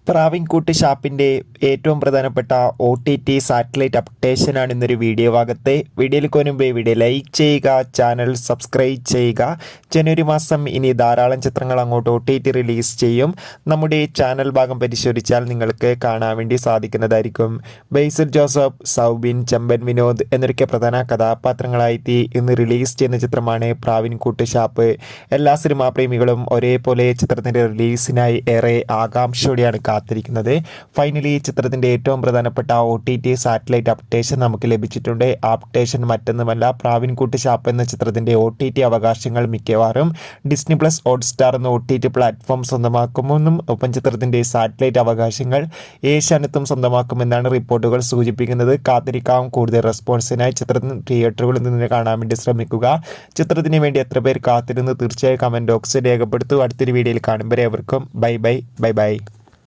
പ്രാവിൻകൂട്ട് ഷാപ്പിൻ്റെ ഏറ്റവും പ്രധാനപ്പെട്ട OTT satellite അപ്ഡേഷനാണ് ഇന്നൊരു വീഡിയോ ഭാഗത്ത്. വീഡിയോയിലേക്ക് മുൻപേ വീഡിയോ ലൈക്ക് ചെയ്യുക, ചാനൽ സബ്സ്ക്രൈബ് ചെയ്യുക. ജനുവരി മാസം ഇനി ധാരാളം ചിത്രങ്ങൾ അങ്ങോട്ട് OTT റിലീസ് ചെയ്യും. നമ്മുടെ ചാനൽ ഭാഗം പരിശോധിച്ചാൽ നിങ്ങൾക്ക് കാണാൻ വേണ്ടി സാധിക്കുന്നതായിരിക്കും. ബേസിൽ ജോസഫ്, സൗബിൻ, ചെമ്പൻ വിനോദ് എന്നൊക്കെ പ്രധാന കഥാപാത്രങ്ങളായി ഇന്ന് റിലീസ് ചെയ്യുന്ന ചിത്രമാണ് പ്രാവിൻകൂട്ട് ഷാപ്പ്. എല്ലാ സിനിമാ പ്രേമികളും ഒരേപോലെ ചിത്രത്തിൻ്റെ റിലീസിനായി ഏറെ ആകാംക്ഷയോടെയാണ് കാത്തിരിക്കുന്നത്. ഫൈനലി ചിത്രത്തിൻ്റെ ഏറ്റവും പ്രധാനപ്പെട്ട OTT സാറ്റലൈറ്റ് അപ്ഡേഷൻ നമുക്ക് ലഭിച്ചിട്ടുണ്ട്. ആ അപ്ഡേഷൻ മറ്റൊന്നുമല്ല, പ്രാവിൻകൂട്ട് ഷാപ്പ് എന്ന ചിത്രത്തിൻ്റെ OTT അവകാശങ്ങൾ മിക്കവാറും ഡിസ്നി പ്ലസ് ഹോട്ട്സ്റ്റാർ എന്ന OTT പ്ലാറ്റ്ഫോം സ്വന്തമാക്കുമെന്നും ഒപ്പം ചിത്രത്തിൻ്റെ സാറ്റലൈറ്റ് അവകാശങ്ങൾ ഏഷ്യാനെറ്റും സ്വന്തമാക്കുമെന്നാണ് റിപ്പോർട്ടുകൾ സൂചിപ്പിക്കുന്നത്. കാത്തിരിക്കാം. കൂടുതൽ റെസ്പോൺസിനായി ചിത്രത്തിന് തിയേറ്ററുകളിൽ നിന്ന് കാണാൻ വേണ്ടി ശ്രമിക്കുക. ചിത്രത്തിന് വേണ്ടി എത്ര പേർ കാത്തിരുന്ന് തീർച്ചയായും കമൻറ്റ് ബോക്സിൽ രേഖപ്പെടുത്തും. അടുത്തൊരു വീഡിയോയിൽ കാണുമ്പോൾ ഏവർക്കും ബൈ ബൈ.